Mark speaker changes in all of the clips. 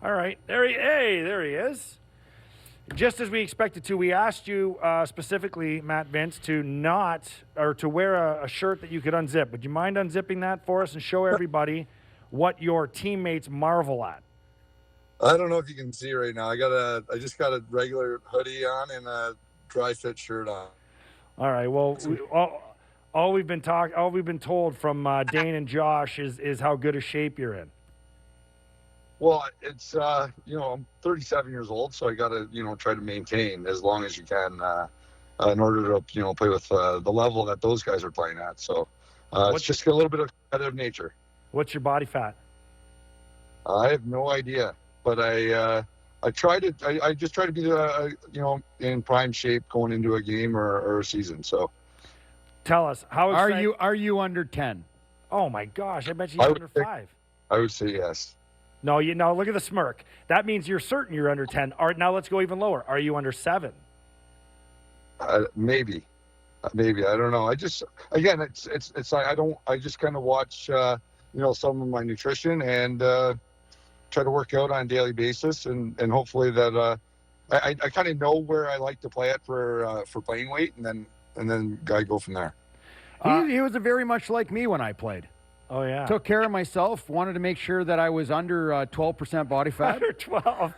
Speaker 1: All right. There he is. Just as we expected to, we asked you specifically, Matt Vinc, to wear a shirt that you could unzip. Would you mind unzipping that for us and show everybody what your teammates marvel at?
Speaker 2: I don't know if you can see right now. I just got a regular hoodie on and a dry fit shirt on.
Speaker 1: All right. Well, all we've been told from Dane and Josh is how good a shape you're in.
Speaker 2: Well, it's I'm 37 years old, so I got to try to maintain as long as you can in order to play with the level that those guys are playing at. So it's just a little bit of competitive nature.
Speaker 1: What's your body fat?
Speaker 2: I have no idea, but I just try to be in prime shape going into a game or a season. So
Speaker 1: tell us how
Speaker 3: are you under 10?
Speaker 1: Oh my gosh, I bet you're under 5.
Speaker 2: I would say yes.
Speaker 1: No, look at the smirk. That means you're certain you're under 10. All right, now let's go even lower. Are you under 7?
Speaker 2: Maybe. I don't know. I just, again, it's like I just kind of watch, some of my nutrition and try to work out on a daily basis, and hopefully that I kind of know where I like to play at for playing weight, and then I go from there.
Speaker 3: He was very much like me when I played.
Speaker 1: Oh, yeah.
Speaker 3: Took care of myself, wanted to make sure that I was under 12% body fat.
Speaker 1: Under 12.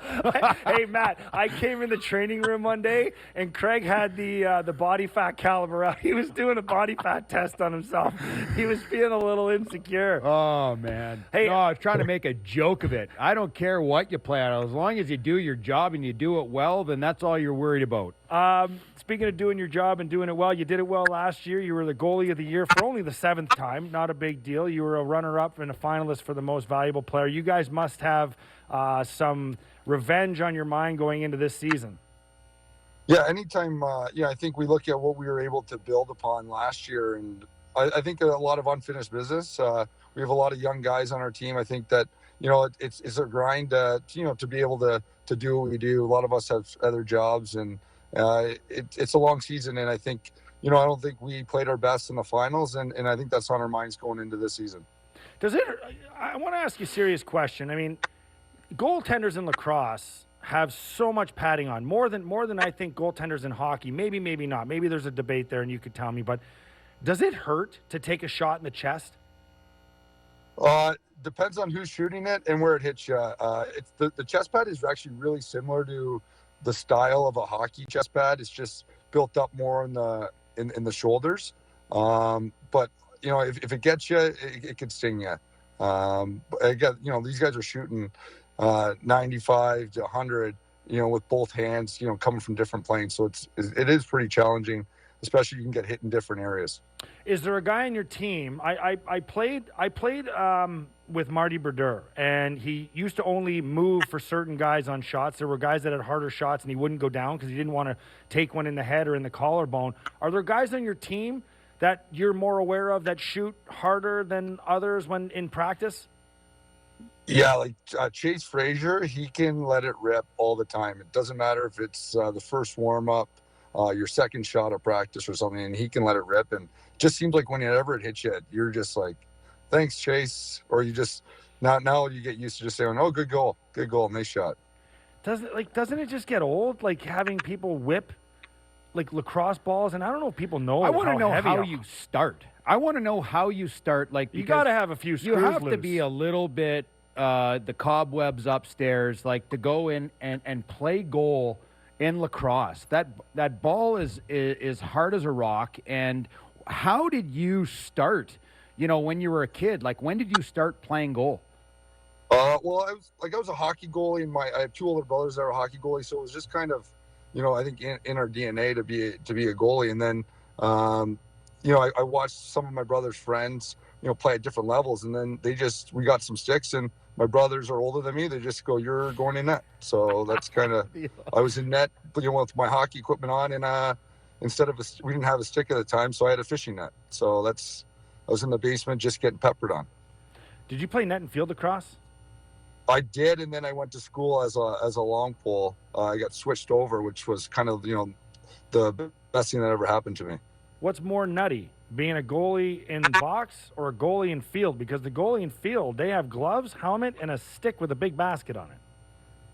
Speaker 1: Hey, Matt, I came in the training room one day, and Craig had the body fat caliber out. He was doing a body fat test on himself. He was feeling a little insecure.
Speaker 3: Oh, man. Hey, no, I was trying to make a joke of it. I don't care what you play at. As long as you do your job and you do it well, then that's all you're worried about.
Speaker 1: Speaking of doing your job and doing it well, you did it well last year. You were the goalie of the year for only the 7th time. Not a big deal. You were a runner-up and a finalist for the most valuable player. You guys must have some revenge on your mind going into this season.
Speaker 2: Yeah, anytime, I think we look at what we were able to build upon last year, and I think a lot of unfinished business. We have a lot of young guys on our team. I think that, it's a grind, to be able to do what we do. A lot of us have other jobs, and it's a long season, and I think, I don't think we played our best in the finals, and I think that's on our minds going into this season.
Speaker 1: I want to ask you a serious question. I mean, goaltenders in lacrosse have so much padding on, more than I think goaltenders in hockey. Maybe not. Maybe there's a debate there, and you could tell me. But does it hurt to take a shot in the chest?
Speaker 2: Depends on who's shooting it and where it hits you. It's the chest pad is actually really similar to the style of a hockey chest pad. It's just built up more in the shoulders. But if it gets you, it could sting you. Again, these guys are shooting 95 to 100, with both hands, coming from different planes. So it is pretty challenging, especially you can get hit in different areas.
Speaker 1: Is there a guy on your team? I played with Marty, and he used to only move for certain guys on shots. There were guys that had harder shots, and he wouldn't go down because he didn't want to take one in the head or in the collarbone. Are there guys on your team that you're more aware of that shoot harder than others when in practice?
Speaker 2: Yeah, like Chase Frazier, he can let it rip all the time. It doesn't matter if it's the first warm-up, your second shot of practice or something, and he can let it rip. And it just seems like whenever it hits you, you're just like, thanks, Chase. Or you just, now you get used to just saying, oh, good goal, nice shot.
Speaker 1: Doesn't it just get old, like having people whip like lacrosse balls? And I don't know if people know.
Speaker 3: I want to know how you start. Like,
Speaker 1: you got to have a few screws
Speaker 3: loose. You have
Speaker 1: loose.
Speaker 3: To be a little bit the cobwebs upstairs, like to go in and play goal in lacrosse. That ball is hard as a rock. And how did you start? When you were a kid, like when did you start playing goal?
Speaker 2: Well, I was a hockey goalie, and I have 2 older brothers that are hockey goalies, so it was just kind of, I think in our DNA to be a goalie. And then, I watched some of my brother's friends, play at different levels, and then we got some sticks, and my brothers are older than me. They just go, "You're going in net." So that's kind of, I was in net, with my hockey equipment on, and instead of we didn't have a stick at the time, so I had a fishing net. So I was in the basement just getting peppered on.
Speaker 1: Did you play net and field lacrosse?
Speaker 2: I did, and then I went to school as a long pole. I got switched over, which was kind of the best thing that ever happened to me.
Speaker 1: What's more nutty, being a goalie in box or a goalie in field? Because the goalie in field, they have gloves, helmet, and a stick with a big basket on it.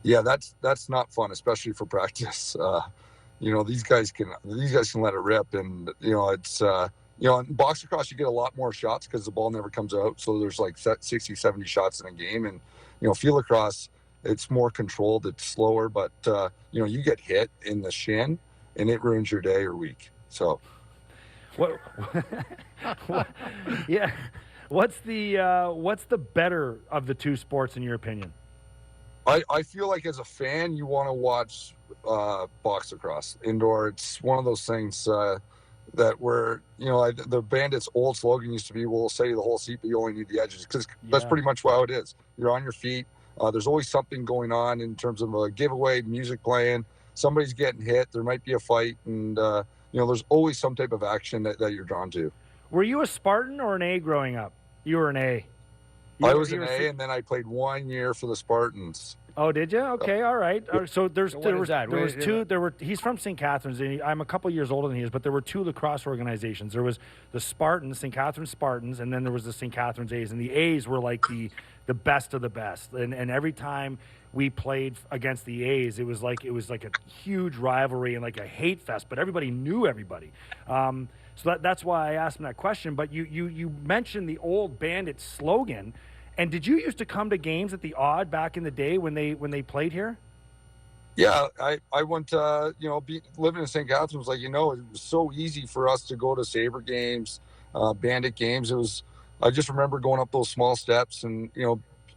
Speaker 2: Yeah, that's not fun, especially for practice. These guys can let it rip, and it's in box lacrosse you get a lot more shots because the ball never comes out. So there's like 60, 70 shots in a game, and field lacrosse it's more controlled, it's slower, but you get hit in the shin, and it ruins your day or week. So,
Speaker 1: what yeah, what's the better of the two sports in your opinion?
Speaker 2: I feel like as a fan, you want to watch box lacrosse indoor. It's one of those things that the Bandits' old slogan used to be, "We'll sell you the whole seat, but you only need the edges," because that's pretty much how it is. You're on your feet. There's always something going on in terms of a giveaway, music playing, somebody's getting hit, there might be a fight, and there's always some type of action that you're drawn to.
Speaker 1: Were you a Spartan or an A growing up? You were an A.
Speaker 2: I was an A, and then I played 1 year for the Spartans.
Speaker 1: Oh, did you? Okay, all right. So there was two. He's from St. Catharines. And I'm a couple years older than he is, but there were two lacrosse organizations. There was the Spartans, St. Catharines Spartans, and then there was the St. Catharines A's. And the A's were like the best of the best. And every time we played against the A's, it was like a huge rivalry and like a hate fest. But everybody knew everybody. So that's why I asked him that question. But you mentioned the old Bandit slogan. And did you used to come to games at the Odd back in the day when they played here?
Speaker 2: Yeah, I went to, living in St. Catharines, it was so easy for us to go to Sabre games, Bandit games. I just remember going up those small steps and,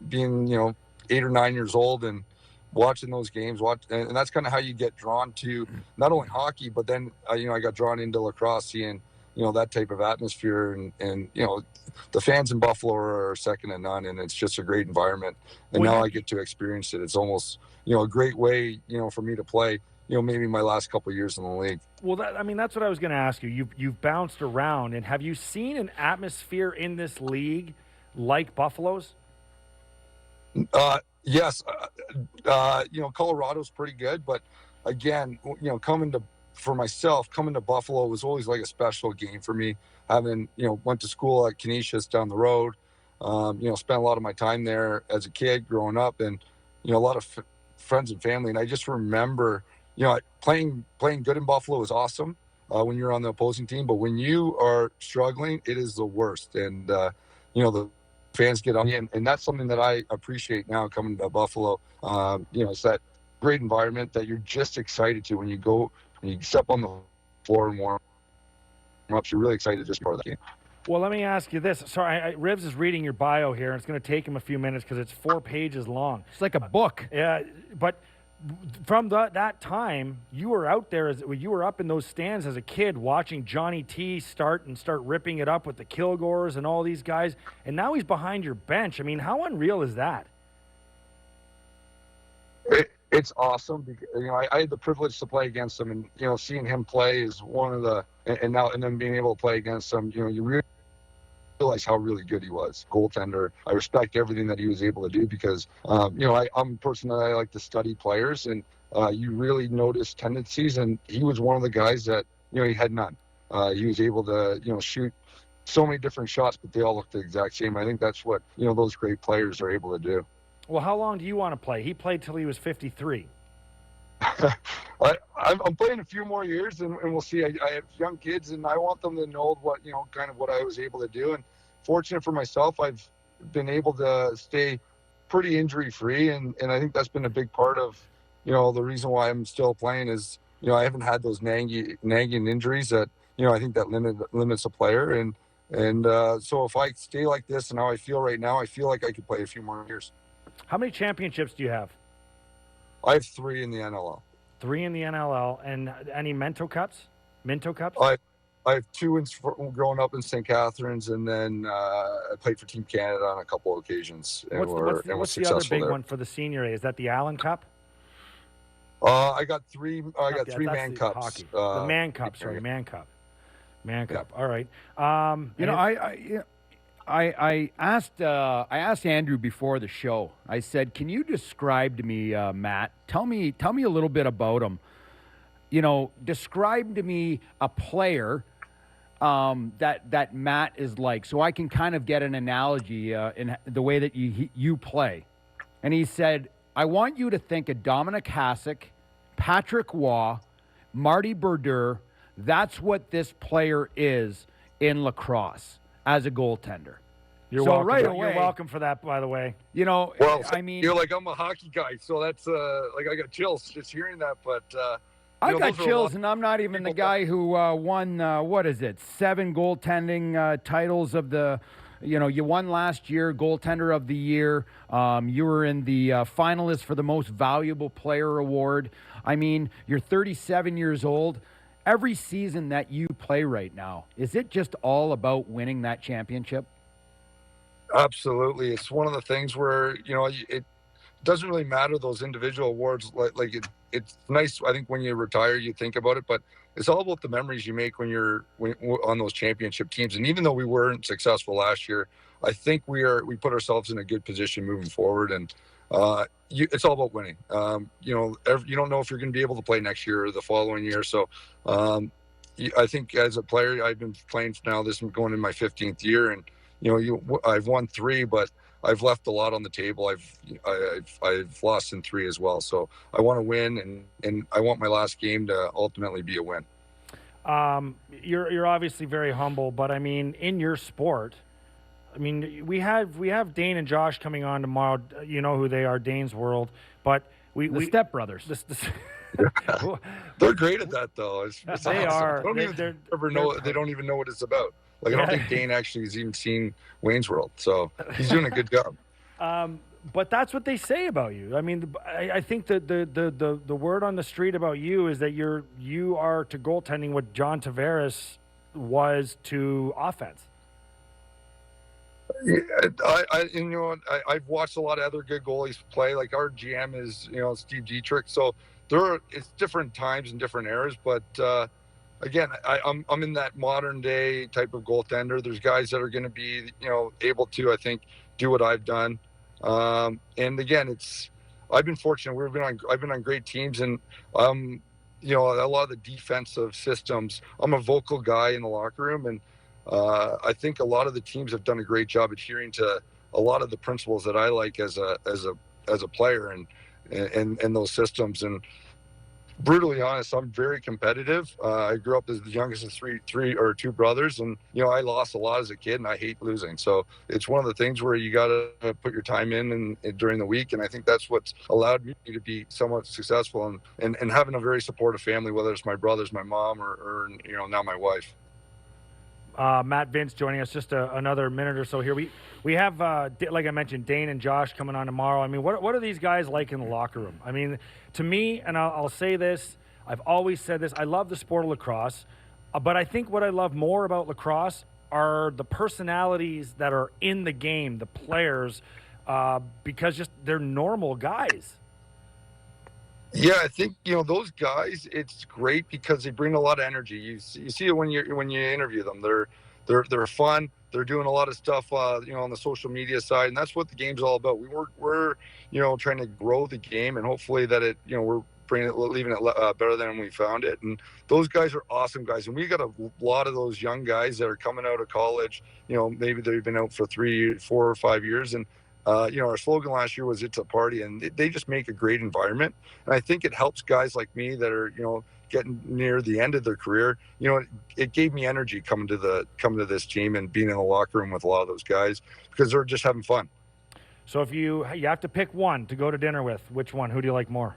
Speaker 2: being, 8 or 9 years old and watching those games. And that's kind of how you get drawn to not only hockey, but then, I got drawn into lacrosse, seeing, that type of atmosphere, and the fans in Buffalo are second to none, and it's just a great environment. And now I get to experience it. It's almost, a great way, for me to play, maybe my last couple of years in the league.
Speaker 1: Well, that's what I was going to ask you. You've bounced around, and have you seen an atmosphere in this league like Buffalo's?
Speaker 2: Yes. Colorado's pretty good, but again, coming to Buffalo was always like a special game for me. Having, went to school at Canisius down the road, spent a lot of my time there as a kid growing up, and, a lot of friends and family. And I just remember, playing good in Buffalo is awesome when you're on the opposing team, but when you are struggling, it is the worst. And, the fans get on you, and that's something that I appreciate now coming to Buffalo. It's that great environment that you're just excited to when you step on the floor and warm up. You're really excited to just be part of the game.
Speaker 1: Well, let me ask you this. Sorry, Rivs is reading your bio here, and it's going to take him a few minutes because it's 4 pages long.
Speaker 3: It's like a book.
Speaker 1: Yeah, but from that time, you were out there, you were up in those stands as a kid watching Johnny T start ripping it up with the Kilgores and all these guys, and now he's behind your bench. I memean, how unreal is that?
Speaker 2: It's awesome because I had the privilege to play against him, and seeing him play is one of the and then being able to play against him, you realize how really good he was. Goaltender. I respect everything that he was able to do because I'm a person that I like to study players, and you really notice tendencies, and he was one of the guys that he had none. He was able to shoot so many different shots, but they all looked the exact same. I think that's what those great players are able to do.
Speaker 1: Well, how long do you want to play? He played till he was 53.
Speaker 2: I'm playing a few more years, and we'll see. I have young kids, and I want them to know what kind of what I was able to do. And fortunate for myself, I've been able to stay pretty injury free, and I think that's been a big part of the reason why I'm still playing is I haven't had those nagging injuries that I think that limits a player. And so if I stay like this and how I feel right now, I feel like I could play a few more years.
Speaker 1: How many championships do you have?
Speaker 2: I have 3 in the NLL.
Speaker 1: 3 in the NLL, and any Minto Cups?
Speaker 2: I have 2 growing up in St. Catharines, and then I played for Team Canada on a couple of occasions.
Speaker 1: What's the other big one for the senior A? Is that the Allen Cup?
Speaker 2: I got 3. I got 3 Man Cups.
Speaker 1: Hockey. The Man Cup. Sorry, Man Cup. Man Cup. All right.
Speaker 3: I asked Andrew before the show. I said, "Can you describe to me, Matt? Tell me a little bit about him. Describe to me a player that Matt is like, so I can kind of get an analogy in the way that you play." And he said, I want you to think of Dominik Hasek, Patrick Waugh, Marty Brodeur. That's what this player is in lacrosse as a goaltender.
Speaker 1: You're
Speaker 3: So
Speaker 1: welcome.
Speaker 3: right
Speaker 1: You're
Speaker 3: away-
Speaker 1: welcome for that, by the way.
Speaker 3: You know,
Speaker 2: Well,
Speaker 3: I mean,
Speaker 2: you're like, I'm a hockey guy, so that's like I got chills just hearing that. But
Speaker 3: I
Speaker 2: know,
Speaker 3: got
Speaker 2: those are a
Speaker 3: chills,
Speaker 2: lot
Speaker 3: and I'm not even the
Speaker 2: people
Speaker 3: guy who won, 7 goaltending titles of the, you won last year, goaltender of the year. You were in the finalists for the most valuable player award. I mean, you're 37 years old. Every season that you play right now, is it just all about winning that championship?
Speaker 2: Absolutely, it's one of the things where it doesn't really matter those individual awards. It's nice. I think when you retire, you think about it, but it's all about the memories you make when you're on those championship teams. And even though we weren't successful last year, I think we put ourselves in a good position moving forward. And it's all about winning. You don't know if you're going to be able to play next year or the following year. So I think as a player, I've been playing for now. This is going in my 15th year, and I've won 3, but I've left a lot on the table. I've lost in 3 as well. So I want to win, and I want my last game to ultimately be a win.
Speaker 1: You're obviously very humble, but I mean, in your sport, I mean, we have Dane and Josh coming on tomorrow. You know who they are, Dane's World. But
Speaker 3: The Step Brothers.
Speaker 2: They're great at that, though. It's
Speaker 1: They
Speaker 2: awesome.
Speaker 1: are.
Speaker 2: I don't even ever know. They don't even know what it's about. Like I don't think Dane actually has even seen Wayne's World, so he's doing a good job.
Speaker 1: But that's what they say about you. I mean, I think that the word on the street about you is that you are to goaltending what John Tavares was to offense.
Speaker 2: Yeah, I've watched a lot of other good goalies play. Like our GM is Steve Dietrich, so it's different times and different eras. But again, I'm in that modern day type of goaltender. There's guys that are going to be able to, I think, do what I've done. And again, I've been fortunate. I've been on great teams, and a lot of the defensive systems. I'm a vocal guy in the locker room, and I think a lot of the teams have done a great job adhering to a lot of the principles that I like as a player and those systems. And brutally honest, I'm very competitive. I grew up as the youngest of two brothers, and I lost a lot as a kid, and I hate losing. So it's one of the things where you got to put your time in during the week, and I think that's what's allowed me to be somewhat successful and having a very supportive family, whether it's my brothers, my mom, or now my wife.
Speaker 1: Matt Vinc joining us just another minute or so here. We have, like I mentioned, Dane and Josh coming on tomorrow. I mean, what are these guys like in the locker room? I mean, to me, and I'll say this, I've always said this, I love the sport of lacrosse, but I think what I love more about lacrosse are the personalities that are in the game, the players, because just they're normal guys.
Speaker 2: Yeah, I think those guys. It's great because they bring a lot of energy. You see it when you interview them. They're fun. They're doing a lot of stuff, on the social media side, and that's what the game's all about. We're trying to grow the game, and hopefully that we're leaving it better than we found it. And those guys are awesome guys, and we got a lot of those young guys that are coming out of college. Maybe they've been out for 3, 4, or 5 years, and our slogan last year was "It's a party," and they just make a great environment. And I think it helps guys like me that are, getting near the end of their career. It gave me energy coming to this team and being in the locker room with a lot of those guys because they're just having fun.
Speaker 1: So if you have to pick one to go to dinner with, which one? Who do you like more?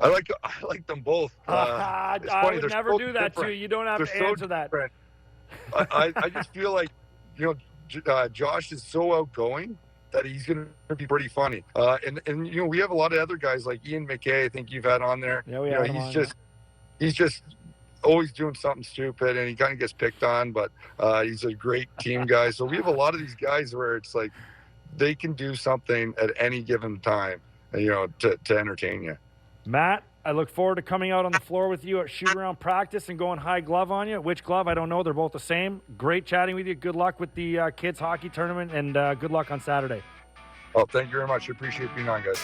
Speaker 2: I like them both.
Speaker 1: I would never do that to you. You don't have to answer that.
Speaker 2: I just feel like, Josh is so outgoing that he's going to be pretty funny. And we have a lot of other guys like Ian McKay. I think you've had on there.
Speaker 1: Yeah, we have him on,
Speaker 2: he's just always doing something stupid, and he kind of gets picked on. But he's a great team guy. So we have a lot of these guys where it's like they can do something at any given time, to entertain you.
Speaker 1: Matt, I look forward to coming out on the floor with you at shoot-around practice and going high glove on you. Which glove? I don't know. They're both the same. Great chatting with you. Good luck with the kids' hockey tournament, and good luck on Saturday.
Speaker 2: Oh, thank you very much. I appreciate being on, guys.